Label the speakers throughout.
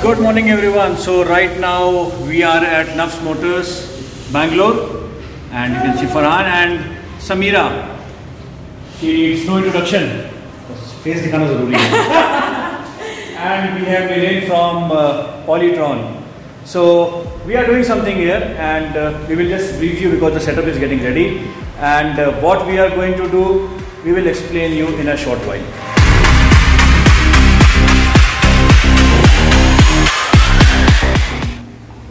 Speaker 1: Good morning everyone. So right now we are at Nafs Motors, Bangalore, and you can see Farhan and Samira. She needs no introduction. Face दिखाना ज़रूरी है. And we have Nilen from Polytron. So we are doing something here, and we will just brief you because the setup is getting ready. And what we are going to do, we will explain you in a short while.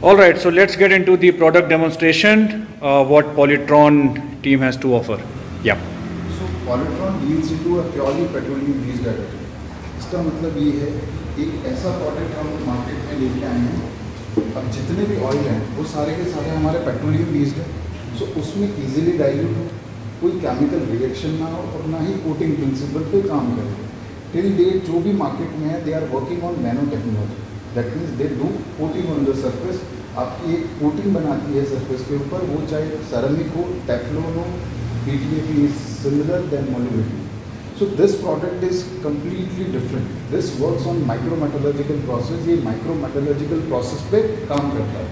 Speaker 1: Alright, so let's get into the product demonstration, what Polytron team has to offer. Yeah.
Speaker 2: So Polytron deals into a purely petroleum based additive. इसका मतलब ये है एक ऐसा product हम market में लेके आए हैं. अब जितने भी ऑयल हैं वो सारे के सारे हमारे पेट्रोलियम बेस्ड है. सो उसमें इजीली डाइल्यूट हो, कोई केमिकल रिएक्शन ना हो और ना ही कोटिंग प्रिंसिपल पे काम करे. टिल डेट जो भी मार्केट में है they are working on nano technology. That means they do coating on the surface. आपकी एक कोटिंग बनाती है सरफेस के ऊपर, वो चाहे सेरामिक हो, टेफ्लॉन हो, PTFE is similar than molybdenum. So this product is completely different. This works on micrometallurgical process. ये micrometallurgical process पे काम करता है.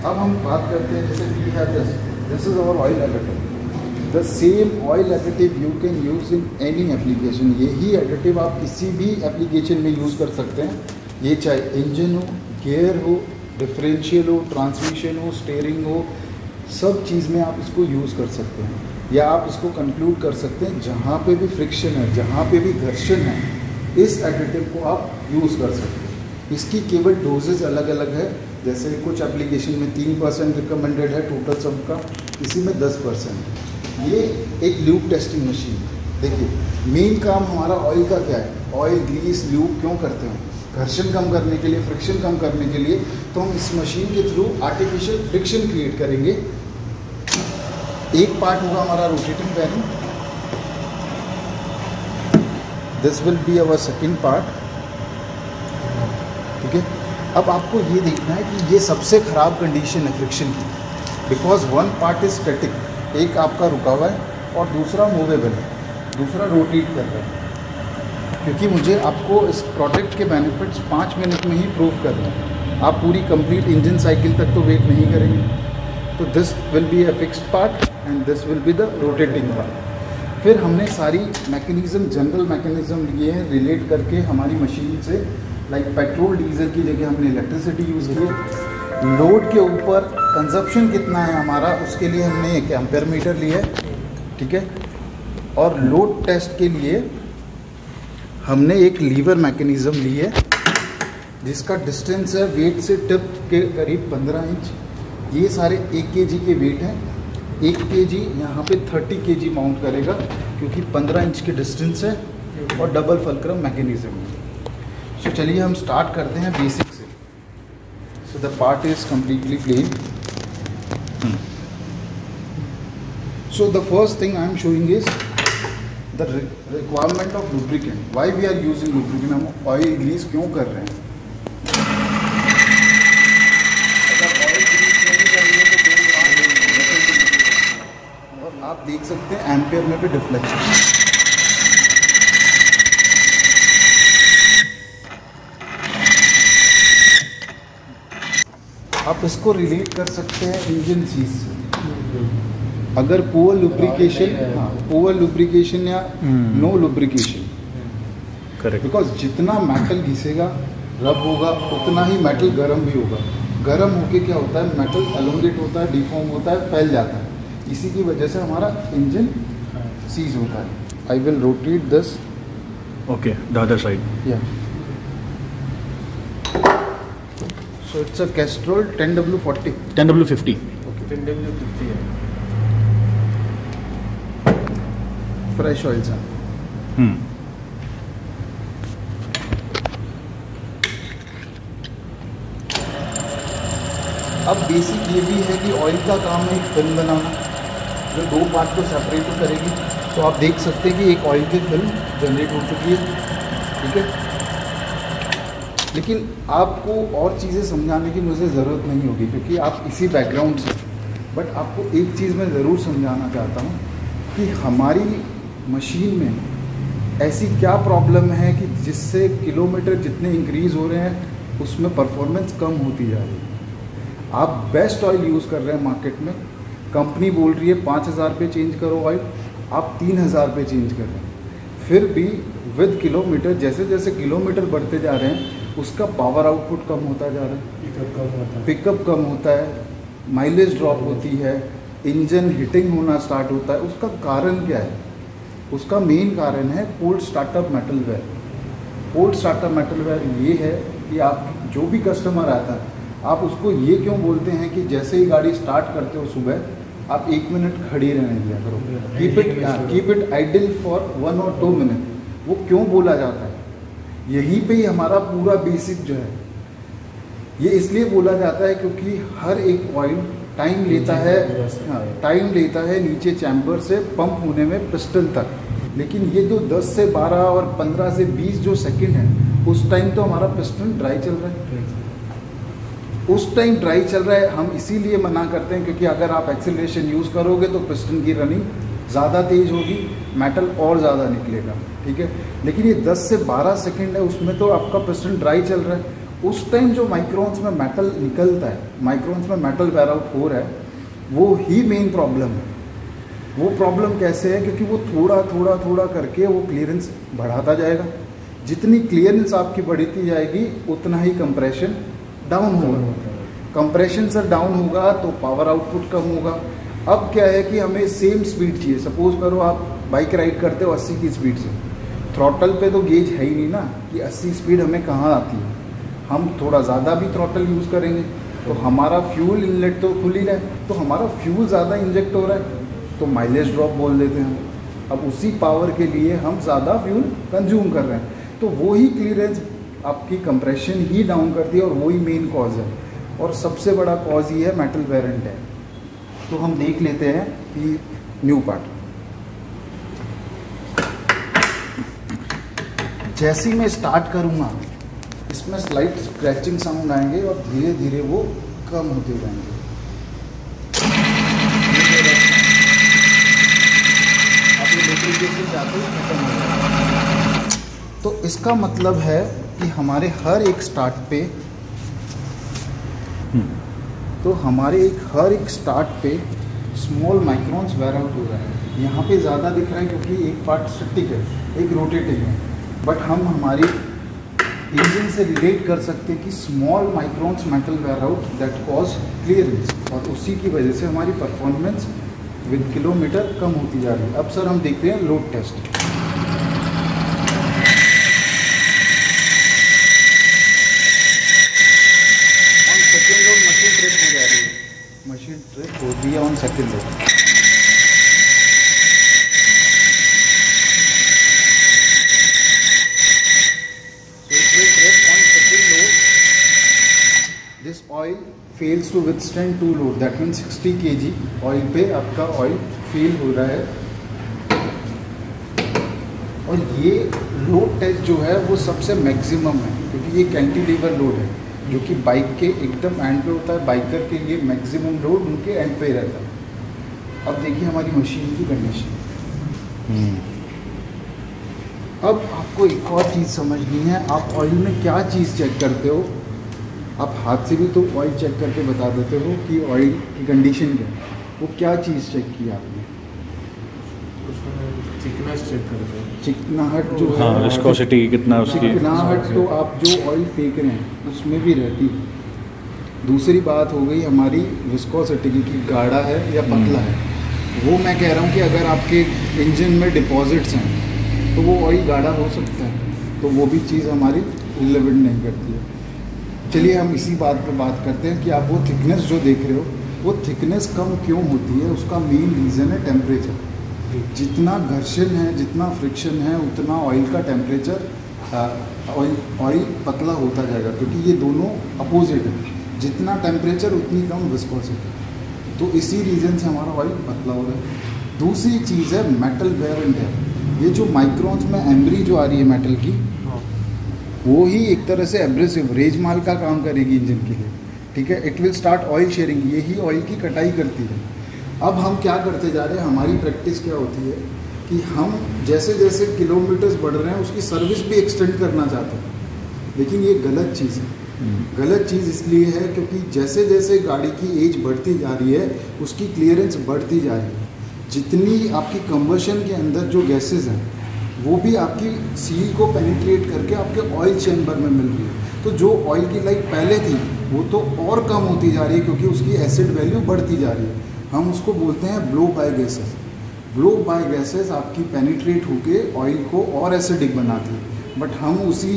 Speaker 2: अब हम बात करते हैं जैसे we have this is our oil additive. The same oil additive you can use in any application. यही additive आप किसी भी application में use कर सकते हैं. ये चाहे इंजन हो, गियर हो, डिफरेंशियल हो, ट्रांसमिशन हो, स्टीयरिंग हो, सब चीज़ में आप इसको यूज़ कर सकते हैं. या आप इसको कंक्लूड कर सकते हैं जहाँ पे भी फ्रिक्शन है, जहाँ पे भी घर्षण है, इस एडिटिव को आप यूज़ कर सकते हैं. इसकी केवल डोजेज अलग अलग है. जैसे कुछ एप्लीकेशन में 3% रिकमेंडेड है टोटल सम का, किसी में 10%. ये एक ल्यूब टेस्टिंग मशीन है. देखिए मेन काम हमारा ऑयल का क्या है, ऑयल ग्रीस ल्यूब क्यों करते हैं? घर्षण कम करने के लिए, फ्रिक्शन कम करने के लिए. तो हम इस मशीन के थ्रू आर्टिफिशियल फ्रिक्शन क्रिएट करेंगे. एक पार्ट होगा हमारा rotating bearing. This will be our second part. ठीक है. अब आपको ये देखना है कि ये सबसे ख़राब कंडीशन है फ्रिक्शन की, because one part is static, एक आपका रुका हुआ है और दूसरा मूवेबल है, दूसरा रोटेट कर रहा है. क्योंकि मुझे आपको इस प्रोडक्ट के बेनिफिट्स 5 मिनट में ही प्रूव करना है. आप पूरी कंप्लीट इंजन साइकिल तक तो वेट नहीं करेंगे. तो this will be a fixed part and this will be the rotating part. फिर हमने सारी मैकेनिज्म, जनरल मैकेनिज्म लिए हैं रिलेट करके हमारी मशीन से. लाइक पेट्रोल डीजल की जगह हमने इलेक्ट्रिसिटी यूज़ की है. लोड के ऊपर कंजप्शन कितना है हमारा, उसके लिए हमने एक एम्पेयर मीटर लिया है. ठीक है. और लोड टेस्ट के लिए हमने एक लीवर मैकेनिज़्म ली है जिसका डिस्टेंस है वेट से टिप के करीब 15 इंच. ये सारे 1 kg के वेट हैं. 1 kg यहाँ पे 30 kg माउंट करेगा क्योंकि 15 इंच के डिस्टेंस है और डबल फलक्रम मैकेनिज़्म है. सो चलिए हम स्टार्ट करते हैं बेसिक से. So the part is completely plain. So the first thing I am showing is the requirement of lubricant. Why we are using lubricant? हम ऑयल ग्रीस क्यों कर रहे हैं? अगर ऑयल ग्रीस नहीं करेंगे तो और आप देख सकते हैं एम्पेयर में भी डिफ्लेक्शन. आप इसको रिलेट कर सकते हैं इंजन सीज से. अगर पुअर लुब्रिकेशन या नो लुब्रिकेशन,
Speaker 1: करेक्ट,
Speaker 2: बिकॉज जितना मेटल घिसेगा, रब होगा, उतना ही मेटल गर्म भी होगा. गर्म होके क्या होता है, मेटल एलोंगेट होता है, डिफॉर्म होता है, फैल जाता है. इसी की वजह से हमारा इंजन सीज होता है. I will rotate this.
Speaker 1: Okay, the other side.
Speaker 2: या so it's a Castrol 10W40.
Speaker 1: 10W50.
Speaker 2: Okay, 10W50 है. फ्रेश ऑयल से. अब बेसिक ये भी है कि ऑयल का काम है एक फिल्म बनाना जो 2 पार्ट को सेपरेट करेगी. तो आप देख सकते हैं कि एक ऑयल की फिल्म जनरेट हो चुकी है. ठीक है. लेकिन आपको और चीज़ें समझाने की मुझे ज़रूरत नहीं होगी क्योंकि आप इसी बैकग्राउंड से. बट आपको एक चीज़ मैं ज़रूर समझाना चाहता हूँ कि हमारी मशीन में ऐसी क्या प्रॉब्लम है कि जिससे किलोमीटर जितने इंक्रीज़ हो रहे हैं उसमें परफॉर्मेंस कम होती जा रही है। आप बेस्ट ऑयल यूज़ कर रहे हैं मार्केट में, कंपनी बोल रही है 5,000 पे चेंज करो ऑयल, आप 3,000 पे चेंज कर रहे हैं। फिर भी विद किलोमीटर, जैसे जैसे किलोमीटर बढ़ते जा रहे हैं उसका पावर आउटपुट कम होता जा रहा है, पिकअप कम होता है, माइलेज ड्रॉप होती है, इंजन हीटिंग होना स्टार्ट होता है। उसका कारण क्या है? उसका मेन कारण है cold startup metal wear. Cold startup metal wear ये है कि आप जो भी कस्टमर आता है, आप उसको ये क्यों बोलते हैं कि जैसे ही गाड़ी स्टार्ट करते हो सुबह आप 1 मिनट खड़ी रहने दिया करो, कीप इट आइडल फॉर 1 और 2 मिनट। वो क्यों बोला जाता है? यहीं पे ही हमारा पूरा बेसिक जो है ये इसलिए बोला जाता है क्योंकि हर एक ऑयल टाइम लेता है, टाइम लेता है नीचे चैम्बर से पंप होने में पिस्टन तक। लेकिन ये जो 10 से 12 और 15 से 20 जो सेकंड है उस टाइम तो हमारा पिस्टन ड्राई चल रहा है, उस टाइम ड्राई चल रहा है। हम इसीलिए मना करते हैं क्योंकि अगर आप एक्सेलरेशन यूज़ करोगे तो पिस्टन की रनिंग ज़्यादा तेज़ होगी, मेटल और ज़्यादा निकलेगा, ठीक है। लेकिन ये 10 से 12 सेकंड है, उसमें तो आपका पिस्टन ड्राई चल रहा है। उस टाइम जो माइक्रोन्स में मेटल निकलता है, माइक्रोन्स में मेटल वेयर आउट हो रहा है, वो ही मेन प्रॉब्लम है। वो प्रॉब्लम कैसे है? क्योंकि वो थोड़ा थोड़ा थोड़ा करके वो क्लियरेंस बढ़ाता जाएगा। जितनी क्लियरेंस आपकी बढ़ती जाएगी उतना ही कंप्रेशन डाउन होगा। कंप्रेशन सर डाउन होगा तो पावर आउटपुट कम होगा। अब क्या है कि हमें सेम स्पीड चाहिए। सपोज करो आप बाइक राइड करते हो 80 की स्पीड से, थ्रॉटल पे तो गेज है ही नहीं ना कि 80 स्पीड हमें कहाँ आती है। हम थोड़ा ज़्यादा भी थ्रॉटल यूज़ करेंगे तो हमारा फ्यूल इनलेट तो खुल ही रहा है, तो हमारा फ्यूल ज़्यादा इंजेक्ट हो रहा है तो माइलेज ड्रॉप बोल देते हैं। अब उसी पावर के लिए हम ज़्यादा फ्यूल कंज्यूम कर रहे हैं, तो वही क्लियरेंस आपकी कंप्रेशन ही डाउन करती है और वही मेन कॉज है। और सबसे बड़ा कॉज ये है मेटल वेयर एंड टेयर। तो हम देख लेते हैं कि न्यू पार्ट जैसे ही मैं स्टार्ट करूँगा इसमें स्लाइट स्क्रैचिंग साउंड आएंगे और धीरे धीरे वो कम होते जाएंगे। आप ये लोकेशन जाते ही खत्म हो जाएगा। तो इसका मतलब है कि हमारे हर एक स्टार्ट पे हर एक स्टार्ट पे स्मॉल माइक्रोन्स वेयर आउट हो रहा है। यहाँ पे ज़्यादा दिख रहा है क्योंकि एक पार्ट स्टैटिक है, एक रोटेटिंग है, बट हम हमारी इंजन से रिलेट कर सकते हैं कि small microns metal wear out that cause clearance, और उसी की वजह से हमारी परफॉर्मेंस विद किलोमीटर कम होती जा रही है। अब सर हम देखते हैं लोड टेस्ट। मशीन ट्रिप हो रही है on second load. This oil fails to withstand 2 load, that means 60 kg oil पे आपका ऑयल फेल हो रहा है। और ये लोड टेस्ट जो है वो सबसे मैक्सिमम है क्योंकि ये कैंटिलीवर लोड है जो कि बाइक के एकदम एंड पे होता है। बाइकर के लिए मैक्सिमम लोड उनके एंड पे ही रहता है। अब देखिए हमारी मशीन की कंडीशन। अब आपको एक और चीज़ समझनी है, आप ऑयल में क्या चीज़ चेक करते हो। आप हाथ से भी तो ऑयल चेक करके बता देते हो कि ऑयल की कंडीशन क्या है। वो क्या चीज़ चेक की आपने?
Speaker 3: थिकनेस चेक करते हैं,
Speaker 2: चिकनाहट जो है,
Speaker 1: हाँ, विस्कोसिटी कितना उसकी।
Speaker 2: चिकनाहट तो आप जो ऑयल फेंक रहे हैं उसमें भी रहती है। दूसरी बात हो गई हमारी विस्कोसिटी की, गाढ़ा है या पतला है। वो मैं कह रहा हूँ कि अगर आपके इंजन में डिपॉजिट्स हैं तो वो ऑयल गाढ़ा हो सकता है, तो वो भी चीज़ हमारी रिलेवेंट नहीं करती है। चलिए हम इसी बात पे बात करते हैं कि आप वो थिकनेस जो देख रहे हो वो थिकनेस कम क्यों होती है। उसका मेन रीज़न है टेम्परेचर। जितना घर्षण है, जितना फ्रिक्शन है, उतना ऑयल का टेम्परेचर ऑयल पतला होता जाएगा क्योंकि ये दोनों अपोजिट है। जितना टेम्परेचर उतनी कम विस्कोसिटी, तो इसी रीज़न से हमारा ऑयल पतला हो रहा है। दूसरी चीज़ है मेटल वेयर एंड टेयर। ये जो माइक्रोन्स में एम्ब्री जो आ रही है मेटल की, वो ही एक तरह से एब्रेसिव रेजमाल का काम करेगी इंजन के लिए, ठीक है। It will start oil sharing, यही ऑयल की कटाई करती है। अब हम क्या करते जा रहे हैं, हमारी प्रैक्टिस क्या होती है कि हम जैसे जैसे किलोमीटर्स बढ़ रहे हैं उसकी सर्विस भी एक्सटेंड करना चाहते हैं, लेकिन ये गलत चीज़ है। गलत चीज़ इसलिए है क्योंकि जैसे जैसे गाड़ी की एज बढ़ती जा रही है उसकी क्लियरेंस बढ़ती जा रही है। जितनी आपकी कंबशन के अंदर जो गैसेस हैं वो भी आपकी सील को पेनिट्रेट करके आपके ऑयल चैम्बर में मिल रही है। तो जो ऑयल की लाइफ पहले थी वो तो और कम होती जा रही है क्योंकि उसकी एसिड वैल्यू बढ़ती जा रही है। हम उसको बोलते हैं blow by gases. Blow by gases आपकी पेनिट्रेट होके ऑयल को और एसिडिक बनाती है। बट हम उसी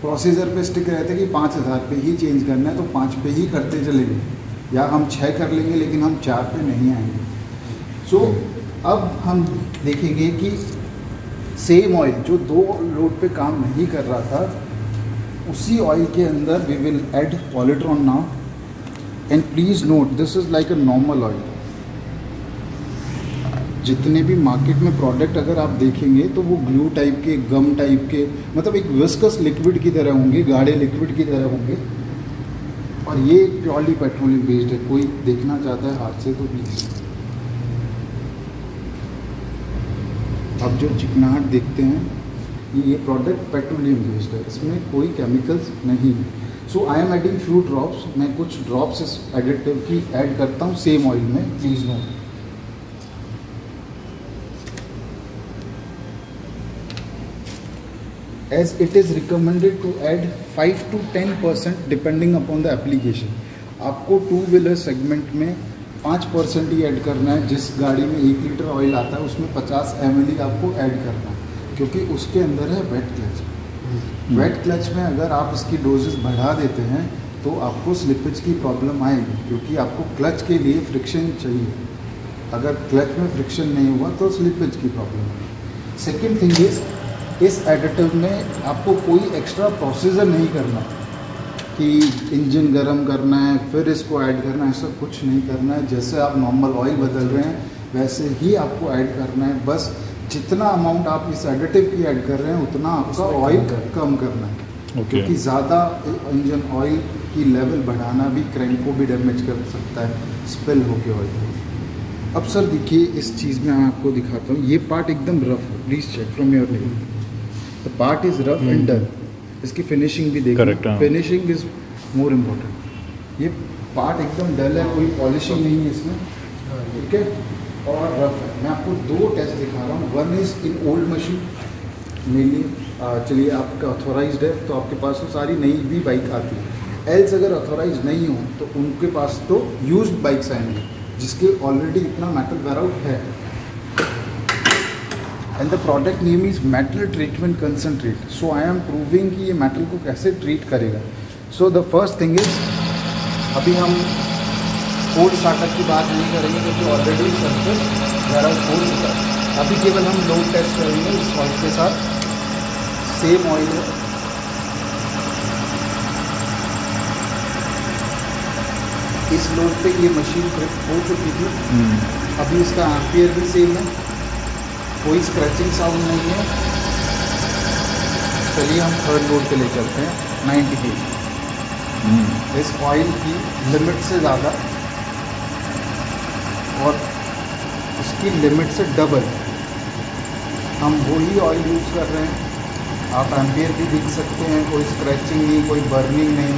Speaker 2: प्रोसीजर पे स्टिक रहते हैं कि 5000 पे ही चेंज करना है तो 5 पे ही करते चलेंगे, या हम 6 कर लेंगे लेकिन हम 4 पे नहीं आएंगे। सो अब हम देखेंगे कि सेम ऑयल जो 2 लोड पे काम नहीं कर रहा था उसी ऑयल के अंदर we will add Polytron now. And please note this is like a normal oil. जितने भी मार्केट में प्रोडक्ट अगर आप देखेंगे तो वो ग्लू टाइप के, गम टाइप के, मतलब एक विस्कस लिक्विड की तरह होंगे, गाढ़े लिक्विड की तरह होंगे। और ये प्योरली पेट्रोलियम बेस्ड है। कोई देखना चाहता है हाथ से तो प्लीज़। अब जो चिकनाहट देखते हैं ये प्रोडक्ट पेट्रोलियम बेस्ड है, इसमें कोई केमिकल्स नहीं है। So I am adding few drops. मैं कुछ ड्रॉप्स इस एडिटिव की ऐड करता हूँ सेम ऑयल में, please note. As it is recommended to add 5 to 10% depending upon the application। आपको 2 व्हीलर सेगमेंट में 5% ही ऐड करना है। जिस गाड़ी में 1 लीटर ऑयल आता है उसमें 50 ml आपको ऐड करना है क्योंकि उसके अंदर है वेट क्लच। वेट क्लच में अगर आप इसकी डोजेस बढ़ा देते हैं तो आपको स्लिपेज की प्रॉब्लम आएगी क्योंकि आपको क्लच के लिए फ्रिक्शन चाहिए। अगर क्लच में फ्रिक्शन नहीं हुआ तो स्लिपेज की प्रॉब्लम आएगी। सेकेंड थिंग इज इस एडिटिव में आपको कोई एक्स्ट्रा प्रोसीजर नहीं करना कि इंजन गर्म करना है फिर इसको ऐड करना है, ऐसा कुछ नहीं करना है। जैसे आप नॉर्मल ऑयल बदल रहे हैं वैसे ही आपको ऐड करना है। बस जितना अमाउंट आप इस एडिटिव की ऐड कर रहे हैं उतना आपका ऑयल कम करना है क्योंकि ज़्यादा इंजन ऑयल की लेवल बढ़ाना भी क्रैंक को भी डैमेज कर सकता है, स्पिल होके ऑयल। अब सर देखिए इस चीज़ में मैं आपको दिखाता हूँ। ये पार्ट एकदम रफ है, please check from your nail. The part is rough and dull. इसकी फिनिशिंग भी देखिए, फिनिशिंग इज मोर इम्पोर्टेंट। ये पार्ट एकदम डल है, कोई पॉलिशिंग नहीं है इसमें, ठीक है, और रफ है। मैं आपको 2 टेस्ट दिखा रहा हूँ। One is in old machine mainly. चलिए आपका ऑथोराइज्ड है तो आपके पास तो सारी नई भी बाइक आती है। एल्स अगर ऑथोराइज नहीं हो तो उनके पास तो यूज्ड बाइक्स आएंगी जिसके ऑलरेडी इतना मेटल वेयर आउट है। And the product name is metal treatment concentrate. So I M proving कि ये मेटल को कैसे ट्रीट करेगा। सो द फर्स्ट थिंग इज, अभी हम कोल्ड स्टार्टअप की बात नहीं करेंगे क्योंकि ऑलरेडी सरफेस वेयर आउट हो चुका है। अभी केवल हम लोड टेस्ट करेंगे इस ऑयल के साथ। सेम ऑयल है, इस लोड पे ये मशीन ट्रिप हो चुकी थी। अभी इसका एम्पियर भी सेम है, कोई स्क्रैचिंग साउंड नहीं है। चलिए हम थर्ड लोड पे ले चलते हैं 90 kg। इस ऑयल की लिमिट से ज़्यादा और उसकी लिमिट से डबल हम वही ऑयल यूज़ कर रहे हैं। आप एम्पियर भी देख सकते हैं, कोई स्क्रैचिंग नहीं, कोई बर्निंग नहीं।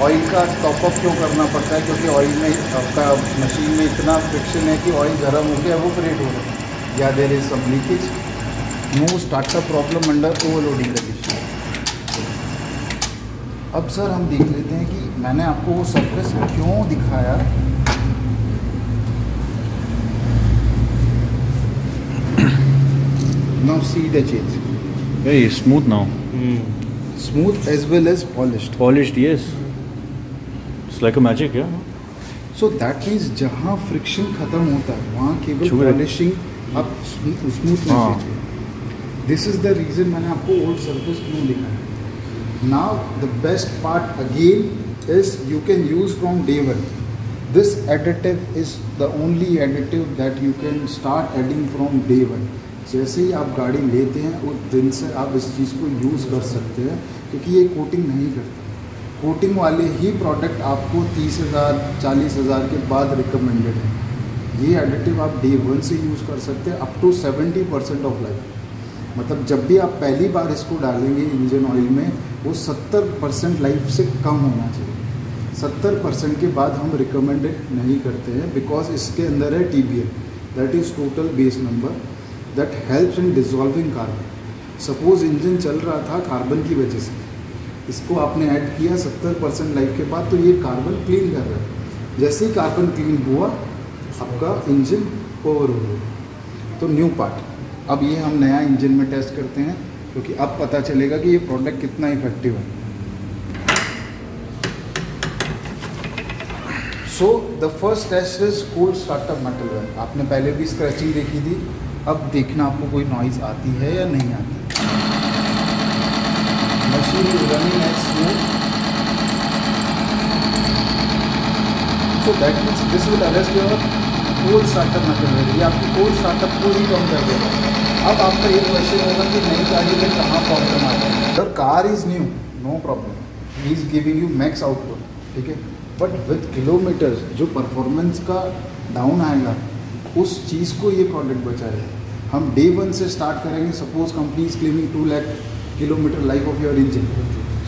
Speaker 2: ऑयल का टॉपअप क्यों करना पड़ता है? क्योंकि ऑयल में आपका मशीन में इतना फ्रिक्शन है कि ऑयल गर्म होकर एवोपरेट हो रहा है, या there is some leakage. No startup problem under overloading condition. अब सर हम देख लेते हैं कि मैंने आपको वो सरफेस क्यों दिखाया। Now see the change,
Speaker 1: very smooth now.
Speaker 2: Smooth as well as polished.
Speaker 1: Polished, yes. It's like a magic, yeah.
Speaker 2: So that means जहाँ फ्रिक्शन खत्म होता है वहाँ केवल पॉलिशिंग आप स्मूथ नहीं चाहिए। दिस इज द रीज़न मैंने आपको ओल्ड सरफेस क्यों दिखाया। Now the best part again is you can use from day one. This additive is the only additive that you can start adding from day one. जैसे ही आप गाड़ी लेते हैं उस दिन से आप इस चीज़ को यूज़ कर सकते हैं क्योंकि ये कोटिंग नहीं करता। कोटिंग वाले ही प्रोडक्ट आपको 30,000 40,000 के बाद रिकमेंडेड है। ये एडिटिव आप डे वन से यूज़ कर सकते हैं अप टू 70% ऑफ लाइफ। मतलब जब भी आप पहली बार इसको डालेंगे इंजन ऑयल में वो 70% लाइफ से कम होना चाहिए। 70% के बाद हम रिकमेंडेड नहीं करते हैं, बिकॉज इसके अंदर है TBN, that is total base number, that helps in dissolving carbon. Suppose engine चल रहा था कार्बन की वजह से, इसको आपने ऐड किया 70% लाइफ के बाद, तो ये कार्बन क्लीन कर रहा है। जैसे ही कार्बन क्लीन हुआ आपका इंजन ओवर हो गया, तो न्यू पार्ट। अब ये हम नया इंजन में टेस्ट करते हैं, क्योंकि अब पता चलेगा कि ये प्रोडक्ट कितना इफेक्टिव है। So the first test is cold startup metal wear. आपने पहले भी स्क्रैचिंग देखी थी, अब देखना आपको कोई नॉइज़ आती है या नहीं आती। Machine is running as smooth, so that means this will arrest your cold startup metal wear. ये आपकी कोल्ड स्टार्टअप को ही कम कर देगा। अब आपका एक क्वेश्चन होगा कि नई गाड़ी में कहाँ प्रॉब्लम आता है। अगर car is new, no problem, he is giving you max output, ठीक है, बट विथ किलोमीटर्स जो परफॉर्मेंस का डाउन आएगा, उस चीज़ को ये प्रोडक्ट बचाएगा। हम डे 1 से स्टार्ट करेंगे। Suppose company is claiming 2 lakh kilometer life of your engine,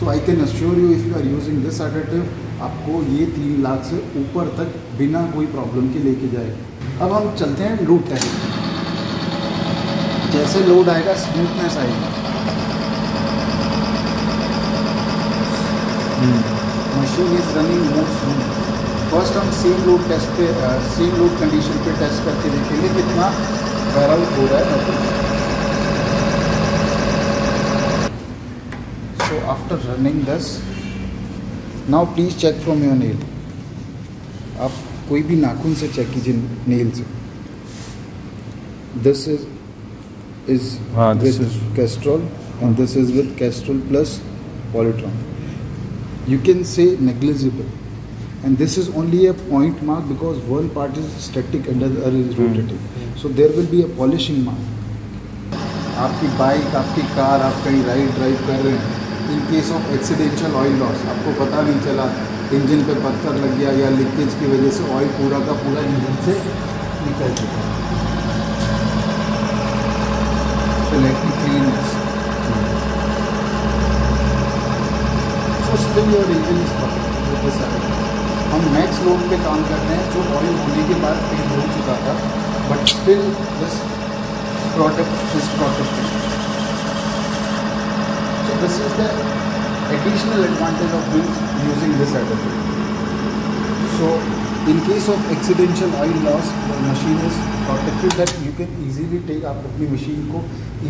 Speaker 2: so I can assure you if you are using this additive, आपको ये 3 लाख से ऊपर तक बिना कोई प्रॉब्लम के लेके जाएगा। अब हम चलते हैं लोड टेस्ट। जैसे लोड आएगा स्मूथनेस आएगी, machine is running more smooth. First हम सेम लोड टेस्ट पे, सेम लोड कंडीशन पे टेस्ट करके देखेंगे कितना वेयर आउट हो रहा है। So after running this, now please check from your nail. आप कोई भी नाखून से चेक कीजिए, नेल से। This is
Speaker 3: this
Speaker 2: with
Speaker 3: is
Speaker 2: Castrol, and this is with Castrol plus Polytron. You can say negligible, and this is only a point mark because one part is static and the other is rotating. So there will be a polishing mark. आपकी bike, आपकी car, आप कहीं ride drive कर रहे हैं, in case of accidental oil loss, आपको पता नहीं चला, इंजन पे पत्थर लग गया या लीकेज की वजह से ऑयल पूरा का पूरा इंजन से निकल चुका है। So let me clean this. So still your engine is perfect with this element. हम मैक्स लोड पे काम करते हैं, जो ऑयल होने के बाद फेल हो चुका था, but still this product is protected. So this is the additional advantage of using this additive. So in case of accidental oil loss, the machine is protected that you can easily take। आप अपनी machine को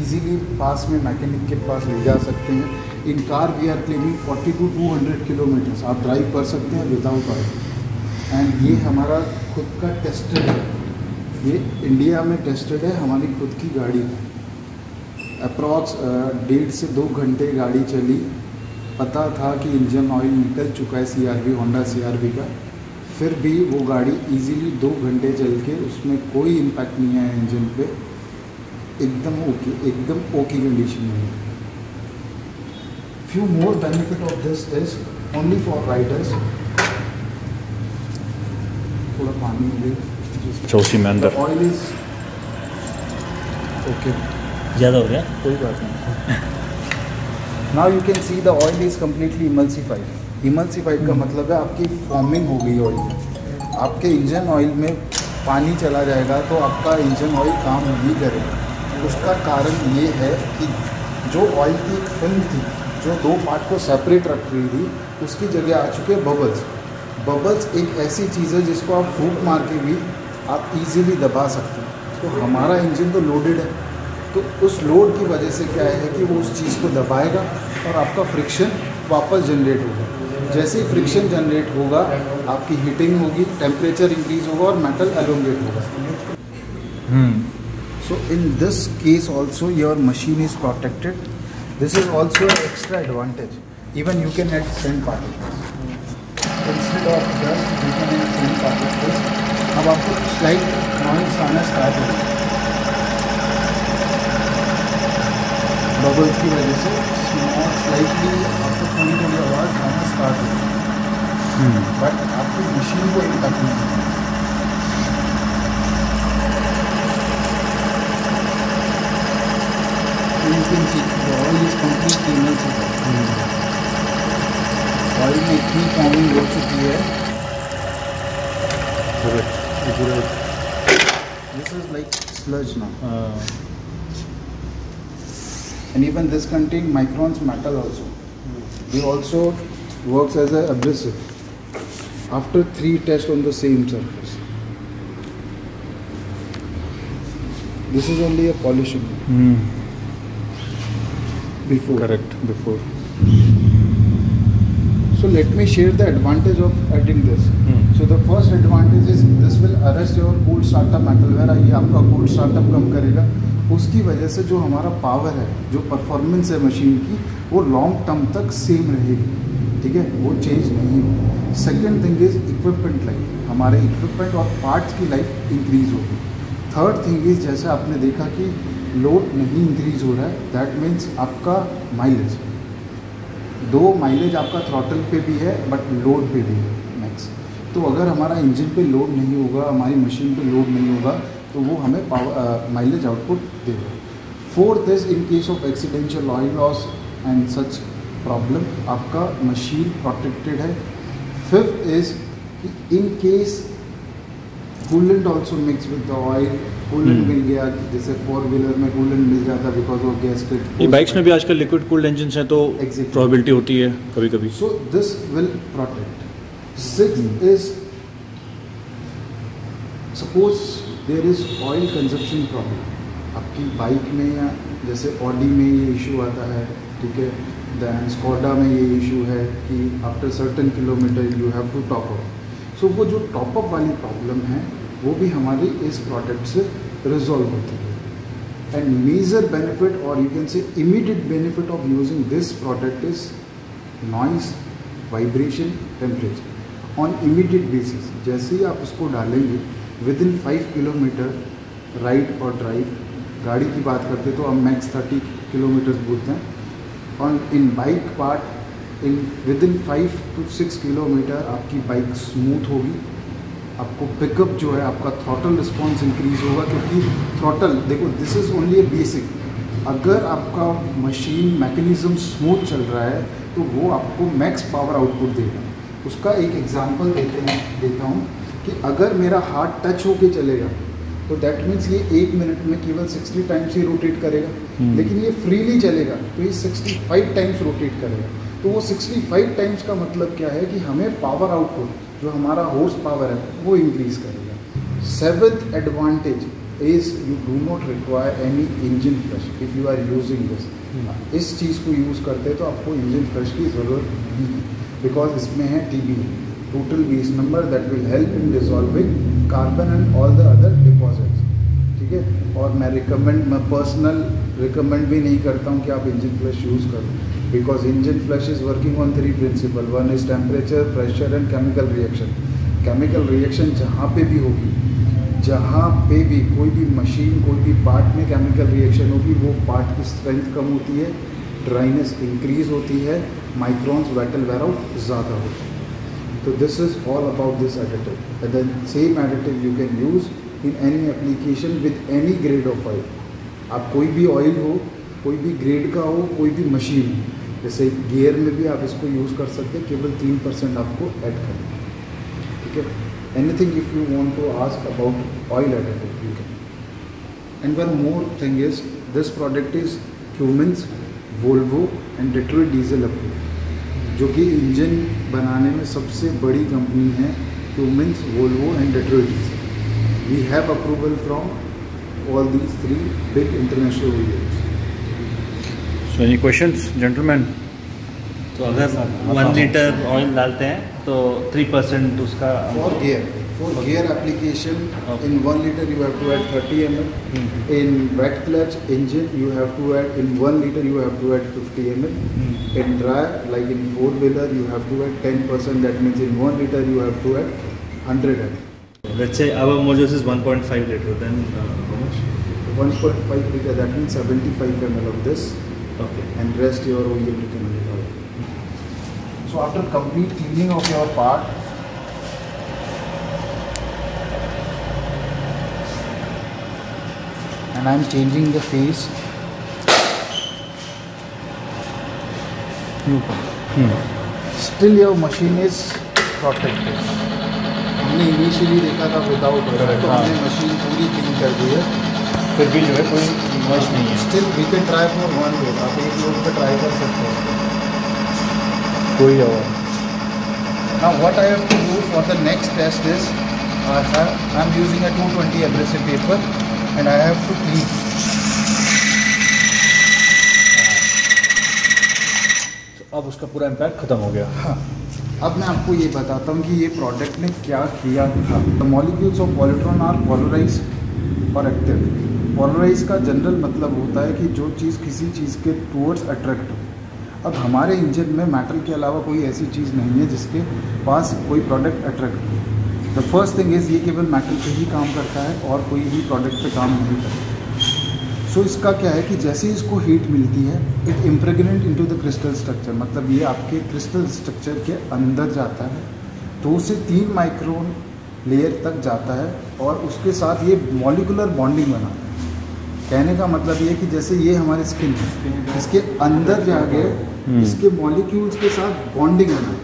Speaker 2: easily पास में mechanic के पास ले जा सकते हैं। In car we are claiming 40 to 200 kilometers आप ड्राइव कर सकते हैं विदाउट ऑयल। एंड ये हमारा खुद का टेस्टेड है, ये इंडिया में टेस्टेड है, हमारी खुद की गाड़ी है। अप्रॉक्स 1.5 से 2 घंटे गाड़ी चली, पता था कि इंजन ऑयल निकल चुका है CRV, होंडा CRV का, फिर भी वो गाड़ी इजीली 2 घंटे चल के उसमें कोई इम्पैक्ट नहीं आया इंजन पे, एकदम ओके कंडीशन में है। Few more benefit of this is only for Riders. थोड़ा पानी ले,
Speaker 3: चौसी में अंदर
Speaker 2: ऑयल इज ओके,
Speaker 3: ज़्यादा हो गया,
Speaker 2: कोई बात नहीं। Now you can see the oil is completely emulsified. Emulsified का मतलब है आपकी फॉर्मिंग हो गई ऑयल में। आपके इंजन ऑयल में पानी चला जाएगा तो आपका इंजन ऑयल काम नहीं करेगा। उसका कारण ये है कि जो ऑयल की एक फिल्म थी जो 2 पार्ट को सेपरेट रख रही थी, उसकी जगह आ चुके बबल्स। बबल्स एक ऐसी चीज़ है जिसको आप फूंक मार के भी आप इजीली दबा सकते हैं। तो हमारा इंजन तो लोडेड है, तो उस लोड की वजह से क्या है कि वो उस चीज़ को दबाएगा और आपका फ्रिक्शन वापस जनरेट होगा। जैसे ही फ्रिक्शन जनरेट होगा आपकी हीटिंग होगी, टेम्परेचर इंक्रीज होगा और मेटल एलोंगेट होगा। So in this case also your machine is protected. This is also an extra advantage. Even you can add sand particles. Instead of dust you can add sand particles. अब आपको slight noise आना start होगा bubbles की वजह से, slightly आपको थोड़ी आवाज़ आना स्टार्ट होगी, बट आपकी मशीन को इम्पैक्ट नहीं होगा। You can see the oil is completely emulsified. Oil में इतनी फॉर्मिंग हो चुकी है, this is like sludge now, and even this contain microns metal also. They also works as a abrasive after 3 tests on the same surface. This is only a polishing before.
Speaker 3: Correct, before.
Speaker 2: So let me share the advantage of adding this. So the first advantage is this will arrest your cold startup metal wear. ये आपका cold startup कम करेगा, उसकी वजह से जो हमारा power है, जो परफॉर्मेंस है मशीन की, वो लॉन्ग टर्म तक सेम रहेगी, ठीक है, वो चेंज नहीं होगी। Second thing is equipment life, हमारे इक्विपमेंट और पार्ट्स की लाइफ इंक्रीज होगी। थर्ड थिंग इज जैसे आपने देखा कि लोड नहीं इंक्रीज हो रहा है, दैट मीन्स आपका माइलेज, दो माइलेज आपका थ्रॉटल पे भी है बट लोड पे भी है मैक्स। तो अगर हमारा इंजन पे लोड नहीं होगा, हमारी मशीन पे लोड नहीं होगा, तो वो हमें पावर माइलेज आउटपुट देगा। Fourth is in case of accidental oil loss and such problem, आपका मशीन प्रोटेक्टेड है। Fifth is in case coolant also mix with the oil, coolant मिल गया, जैसे 4 व्हीलर में कूलेंट मिल जाता है बिकॉज ऑफ गैसकेट।
Speaker 3: ये बाइक्स में भी आजकल लिक्विड कूल्ड इंजन हैं तो प्रोबेबिलिटी होती है कभी कभी।
Speaker 2: So this will protect. Sixth is suppose there is oil consumption problem आपकी बाइक में, या जैसे ऑडी में ये इशू आता है, ठीक है, दैन स्कोडा में ये इशू है कि after certain kilometre you have to top up. So वो जो टॉप अप वाली प्रॉब्लम है वो भी हमारी इस प्रोडक्ट से रिजॉल्व होती है। एंड मेजर बेनिफिट और you can say immediate benefit of using this product is noise, vibration, temperature on immediate basis. जैसे ही आप उसको डालेंगे विद इन 5 किलोमीटर राइड और ड्राइव, गाड़ी की बात करते तो हम मैक्स 30 किलोमीटर बोलते हैं, और in bike part in within 5 to 6 kilometre आपकी बाइक स्मूथ होगी। आपको पिकअप जो है, आपका थ्रॉटल रिस्पॉन्स इंक्रीज होगा, क्योंकि थ्रॉटल देखो this is only A basic, अगर आपका मशीन मैकेनिज्म स्मूथ चल रहा है तो वो आपको मैक्स पावर आउटपुट देगा। उसका एक एग्जांपल देता हूँ कि अगर मेरा हाथ टच होके चलेगा तो दैट मीन्स ये 1 मिनट में केवल 60 टाइम्स ही रोटेट करेगा, लेकिन ये फ्रीली चलेगा तो ये 65 टाइम्स रोटेट करेगा। तो वो 65 टाइम्स का मतलब क्या है कि हमें पावर आउटपुट जो हमारा हॉर्स पावर है वो इंक्रीज करेगा। Seventh advantage is you do not require any engine flush if you are using this. इस चीज़ को यूज़ करते हैं तो आपको इंजन फ्लश की ज़रूरत नहीं है, बिकॉज इसमें है TB, total base number, that will help in dissolving carbon and all the other deposits, ठीक है। और मैं पर्सनल रिकमेंड भी नहीं करता हूँ कि आप इंजन फ्लश यूज़ करो, because engine flush is working on 3 principle, one is temperature, pressure and chemical reaction. Chemical reaction जहाँ पे भी होगी, जहाँ पे भी कोई भी मशीन, कोई भी पार्ट में केमिकल रिएक्शन होगी, वो पार्ट की स्ट्रेंथ कम होती है, ड्राइनेस इंक्रीज होती है, माइक्रॉन्स वेटल वेयर आउट ज़्यादा होता है। तो this is all about this additive. The same additive you can use in any application with any grade of oil. आप कोई भी ऑयल हो, कोई भी ग्रेड का हो, कोई भी मशीन हो, जैसे गियर में भी आप इसको यूज़ कर सकते हैं, केवल 3% आपको ऐड करना है, ठीक है। Anything if you want to ask about oil additive you can. And one more thing is this product is Cummins, Volvo and Detroit diesel approve, जो कि इंजन बनाने में सबसे बड़ी कंपनी है, Cummins, Volvo and Detroit diesel. We have approval from all these 3 big international OEMs।
Speaker 3: So any questions, gentlemen?
Speaker 4: तो अगर 1 litre oil डालते हैं तो 3% उसका
Speaker 2: For gear application, in 1 liter you have to add 30 ml. In wet clutch engine you have to add, in 1 liter you have to add 50 ml. In dry, like in 4-wheeler, you have to add 10%. That means in 1 liter you have to add 100 ml.
Speaker 4: Let's say our Mojos is 1.5 liter, then how much?
Speaker 2: 1.5 liter, that means 75 ml of this.
Speaker 4: Okay.
Speaker 2: And rest your OEM recommended oil. So after complete cleaning of your part, and I am changing the phase. Still your machine is protected. हमने initially देखा था without तो हमने machine पूरी clean कर दी है,
Speaker 3: फिर भी जो है कोई नॉइस नहीं है।
Speaker 2: Still we can try for 1 load, आप 1 लोड पे ट्राई कर सकते हो।
Speaker 3: कोई आवाज़।
Speaker 2: Now what I have to do for the next test is I am using a 220 abrasive paper and I have to clean.
Speaker 3: अब उसका पूरा इम्पैक्ट ख़त्म हो गया।
Speaker 2: हाँ, अब मैं आपको ये बताता हूँ कि ये प्रोडक्ट ने क्या किया था। The molecules of polytron are polarized और एक्टिव। पोलराइज का जनरल मतलब होता है कि जो चीज़ किसी चीज़ के टूवर्ड्स अट्रैक्ट हो। अब हमारे इंजन में मेटल के अलावा कोई ऐसी चीज़ नहीं है जिसके पास कोई प्रोडक्ट अट्रैक्ट हो। द फर्स्ट थिंग इज़ ये केवल मेटल पे ही काम करता है और कोई भी प्रोडक्ट पे काम नहीं करता। सो इसका क्या है कि जैसे ही इसको हीट मिलती है it impregnate into the crystal structure, मतलब ये आपके क्रिस्टल स्ट्रक्चर के अंदर जाता है, 2 से 3 माइक्रोन लेयर तक जाता है और उसके साथ ये मॉलिकुलर बॉन्डिंग बनाता है। कहने का मतलब ये है कि जैसे ये हमारी स्किन है, इसके अंदर जाके इसके मॉलिक्यूल्स के साथ बॉन्डिंग बनाए।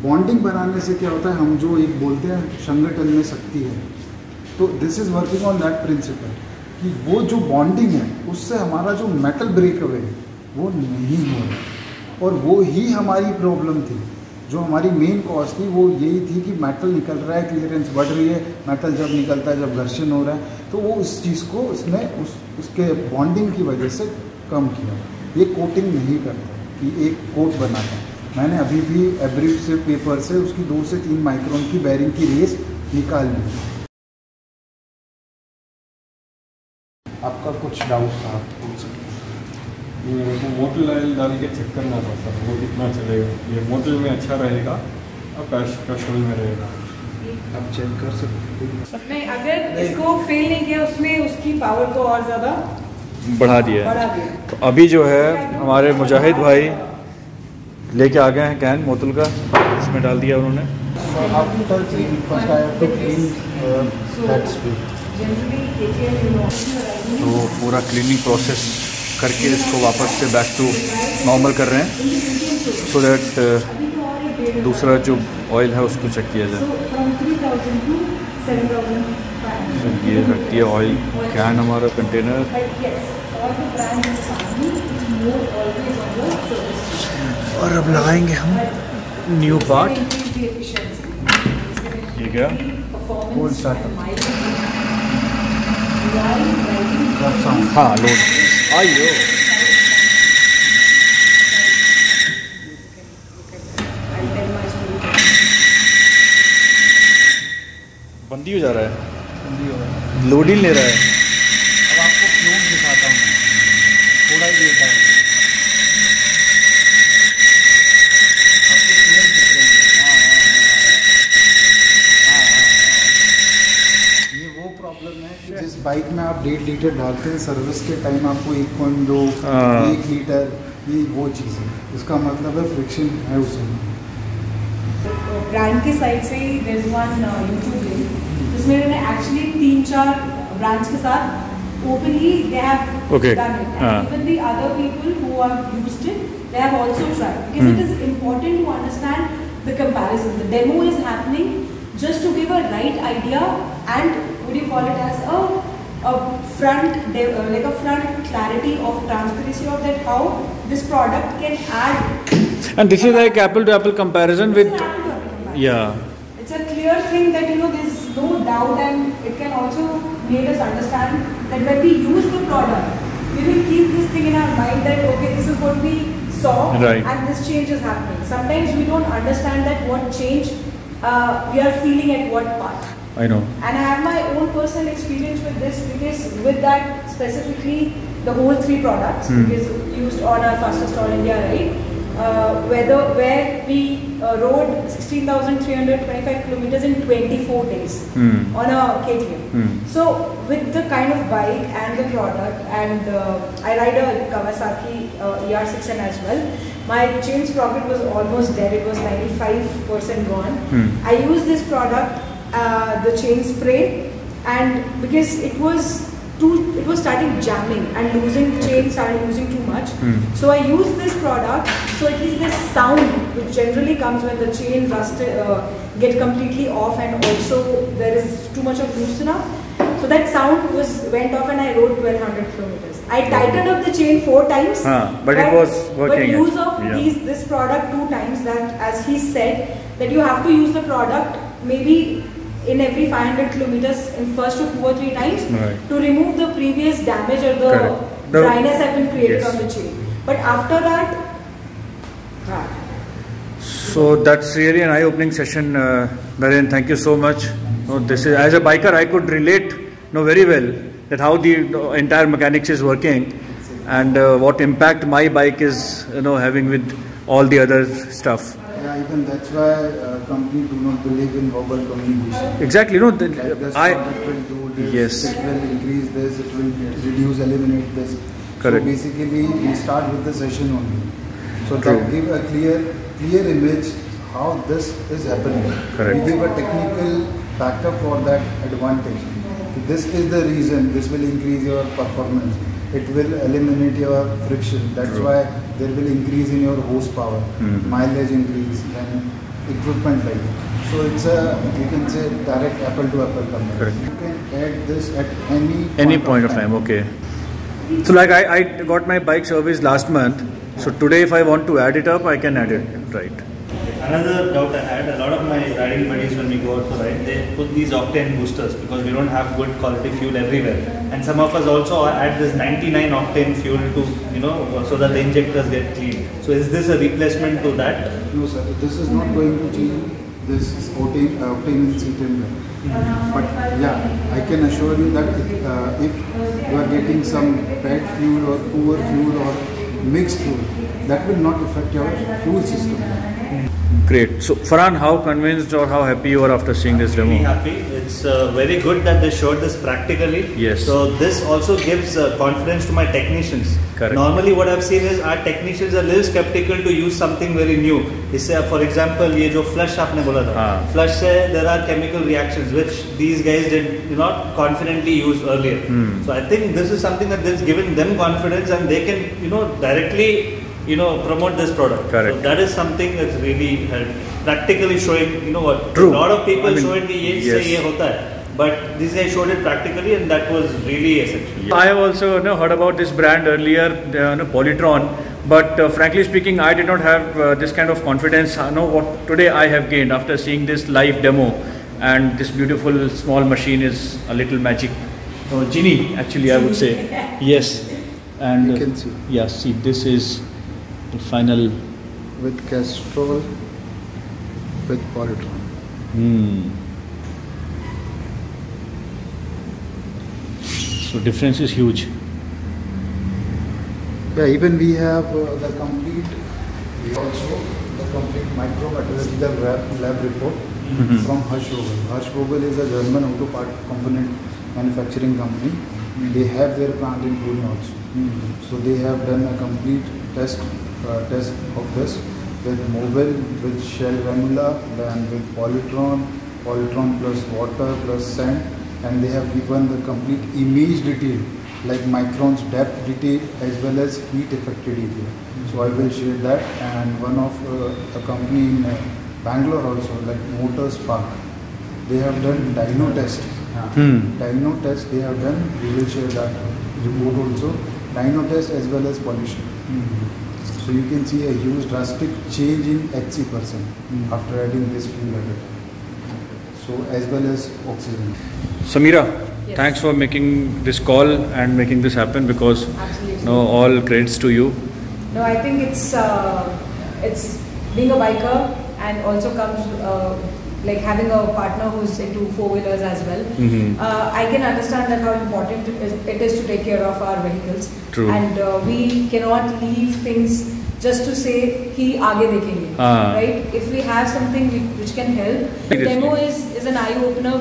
Speaker 2: बॉन्डिंग बनाने से क्या होता है, हम जो एक बोलते हैं संगठन में शक्ति है, तो this is working on that principle कि वो जो बॉन्डिंग है उससे हमारा जो मेटल ब्रेक अवे है वो नहीं हो रहा। और वो ही हमारी प्रॉब्लम थी, जो हमारी मेन कॉज थी वो यही थी कि मेटल निकल रहा है, क्लियरेंस बढ़ रही है, मेटल जब निकलता है, जब घर्षण हो रहा है, तो वो उस चीज़ को उसने उसके बॉन्डिंग की वजह से कम किया। ये कोटिंग नहीं करता कि एक कोट बनाता। मैंने अभी भी एब्रेसिव पेपर से उसकी 2 से 3 माइक्रोन की बेरिंग की रेस निकाल ली। आपका कुछ डाउट था आप पूछ सकते हैं।
Speaker 5: ये मोटल ऑयल डाल के चेक करना था सर, वो कितना चलेगा, ये मोटल में अच्छा रहेगा और कैस्ट्रोल में रहेगा।
Speaker 2: आप चेक कर सकते हैं।
Speaker 6: नहीं, अगर इसको फेल नहीं किया उसमें उसकी पावर को और ज़्यादा
Speaker 3: बढ़ा दिया है। तो अभी जो है हमारे मुजाहिद भाई लेके आ गए हैं कैन मोतल का, इसमें डाल दिया उन्होंने।
Speaker 2: After cleaning first I have to clean that spray.
Speaker 3: तो पूरा क्लीनिंग प्रोसेस करके इसको वापस से बैक टू नॉर्मल कर रहे हैं सो दैट दूसरा जो ऑयल है उसको चेक किया जाए। ये रखती है ऑयल कैन हमारा कंटेनर। और अब लगाएंगे हम न्यू पार्ट। ये क्या
Speaker 2: फुल स्टार्ट।
Speaker 3: हाँ लोड आइयो। बंदी हो जा रहा है, लोड ही ले रहा है।
Speaker 2: अब आपको फ्लूम दिखाता हूँ, थोड़ा ही लेता है। आपको फ्लूम दिख रही है। ये वो प्रॉब्लम है कि जिस बाइक में आप 1.5 लीटर डालते हैं सर्विस के टाइम आपको 1.2 1 लीटर, ये वो चीज़ है। इसका मतलब है फ्रिक्शन है उसमें।
Speaker 6: ब्रांड की साइड से ही there is one YouTube link जिसमें उन्होंने एक्चुअली 3-4 ब्रांड्स के साथ openly they have done it, and even the other people who have used it they have also tried, because it is important to understand the comparison. The demo is happening just to give a right idea and would you call it as a front like a front clarity of transparency of that how this product can add.
Speaker 3: And this is like apple to apple comparison with
Speaker 6: it's a clear thing that there's no doubt, and it can also make us understand that when we use the product we will keep this thing in our mind that okay, this is what we saw,
Speaker 3: right,
Speaker 6: and this change is happening. Sometimes we don't understand that what change we are feeling at what part.
Speaker 3: I know.
Speaker 6: And I have my own personal experience with this, because with that specifically the whole 3 products is used on our fastest all India ride, where we rode 16,325 kilometers in 24 days on a KTM. So with the kind of bike and the product, and I ride a Kawasaki ER6N as well, my chain sprocket was almost dead. It was 95% gone. I used this product, the chain spray, and because it was it was starting jamming and losing chain, started losing too much. So I used this product, so at least this sound which generally comes when the chain get completely off, and also there is too much of loosen up. So that sound went off and I rode 1200 kilometers. I tightened up the chain 4 times.
Speaker 3: But it was working.
Speaker 6: But use of this product 2 times, that as he said, that you have to use the product maybe in every 500 kilometers in first to 2 or 3 times to remove the previous damage or the dryness that has been created on the chain. But after that,
Speaker 3: so that's really an eye-opening session, Naren. Thank you so much. This is, as a biker, I could relate very well that how the entire mechanics is working and what impact my bike is having with all the other stuff.
Speaker 2: Yeah, even that's why company do not believe in verbal communication.
Speaker 3: Exactly,
Speaker 2: like this product will do this, it will increase this, it will reduce, eliminate this.
Speaker 3: Correct.
Speaker 2: So basically, we start with the session only. So that give a clear image how this is happening.
Speaker 3: Correct.
Speaker 2: We give a technical backup for that advantage. This is the reason. This will increase your performance. It will eliminate your friction. That's why there will increase in your horsepower, mileage increase, and equipment like that. So it's you can say direct apple to apple comparison. You can add this at any
Speaker 3: point of time. Okay. So like I got my bike serviced last month. So today if I want to add it up, I can add it, right?
Speaker 4: Another doubt I had, a lot of my riding buddies when we go out for ride, they put these octane boosters because we don't have good quality fuel everywhere. And some of us also add this 99 octane fuel to, so that the injectors get clean. So is this a replacement to that?
Speaker 2: No sir, this is not going to change this octane in C10. But yeah, I can assure you that if you are getting some bad fuel or poor fuel or mixed fuel, that will not affect your fuel system.
Speaker 3: Great. So Farhan, how convinced or how happy you are after seeing this demo?
Speaker 4: Really happy. It's very good that they showed this practically.
Speaker 3: Yes.
Speaker 4: So this also gives confidence to my technicians.
Speaker 3: Correct.
Speaker 4: Normally what I've seen is our technicians are a little skeptical to use something very new. For example, ये जो flush आपने बोला था, flush से there are chemical reactions which these guys did not confidently use earlier. So I think this is something that's given them confidence and they can directly promote this product.
Speaker 3: Correct.
Speaker 4: So that is something that's really helped. Practically showing, what
Speaker 3: True.
Speaker 4: a lot of people show it
Speaker 3: yes.
Speaker 4: ye hota hai. But this guy showed it practically and that was really essential.
Speaker 3: I have also heard about this brand earlier, Polytron, but frankly speaking, I did not have this kind of confidence. What today I have gained after seeing this live demo, and this beautiful small machine is a little magic. Genie, actually, I would say. Yes. And
Speaker 2: you can see.
Speaker 3: Yeah, see, this is the final.
Speaker 2: With Castrol, with Polytron.
Speaker 3: So difference is huge.
Speaker 2: Yeah, even we have the complete micrometallurgical lab report from Hirsch Vogel. Hirsch Vogel is a German auto part component manufacturing company. They have their plant in Pune also. So they have done a complete test of this with Mobil, with Shell Remula, then with Polytron plus water plus sand, and they have given the complete image detail like microns depth detail as well as heat affected area. So I will share that, and one of a company in Bangalore also, like Motors Park, they have done dyno test. Dyno test they have done, we will share that report also. Dyno test as well as pollution. So you can see a huge drastic change in HC% after adding this fuel additive. So as well as oxygen.
Speaker 3: Samira, thanks for making this call and making this happen, because all credits to you.
Speaker 6: No, I think it's being a biker and also comes like having a partner who's into four-wheelers as well. I can understand that how important it is to take care of our vehicles.
Speaker 3: True.
Speaker 6: And we cannot leave things just to say कि आगे देखेंगे, right? If we have something which can help, the demo is an eye opener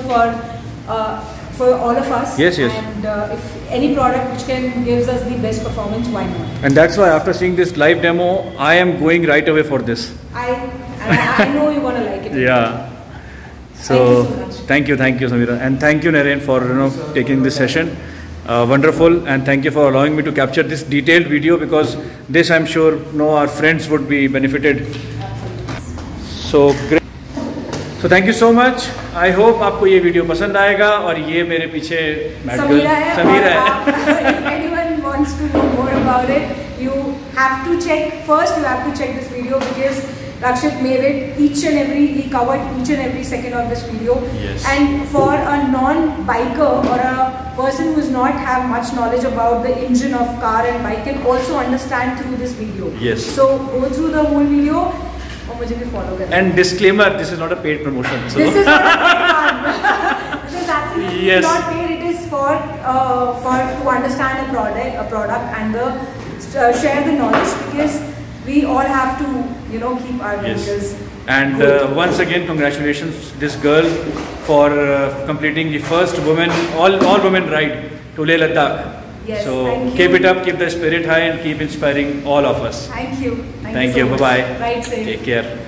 Speaker 6: for all of us.
Speaker 3: Yes.
Speaker 6: And if any product which can gives us the best performance, why not?
Speaker 3: And that's why after seeing this live demo, I am going right away for this.
Speaker 6: I know you're gonna like it.
Speaker 3: Yeah. So
Speaker 6: thank you so much.
Speaker 3: Thank you, Samira, and thank you, Naren, for taking this session. Wonderful, and thank you for allowing me to capture this detailed video, because this I'm sure our friends would be benefited. So great. So thank you so much. I hope आपको ये video पसंद आएगा. और ये मेरे पीछे
Speaker 6: समीरा है.
Speaker 3: Samira
Speaker 6: If anyone wants to know more about it, you have to check first. You have to check this video because Rakshit made it he covered each and every second of this video.
Speaker 3: Yes.
Speaker 6: And for a non-biker or a person who does not have much knowledge about the engine of car and bike can also understand through this video.
Speaker 3: Yes.
Speaker 6: So go through the whole video. और मुझे भी follow करना.
Speaker 3: And disclaimer, this is not a paid promotion. So.
Speaker 6: This is not a paid one. This is absolutely not paid. It is for to understand a product and share the knowledge, because we all have to keep our vehicles.
Speaker 3: And once again, congratulations this girl for completing the first all women ride to Leh Ladakh.
Speaker 6: Yes,
Speaker 3: so
Speaker 6: thank
Speaker 3: keep
Speaker 6: you.
Speaker 3: it up, keep the spirit high, and keep inspiring all of us.
Speaker 6: Thank you.
Speaker 3: Thank you.
Speaker 6: So
Speaker 3: Bye bye.
Speaker 6: much. Ride safe.
Speaker 3: Take care.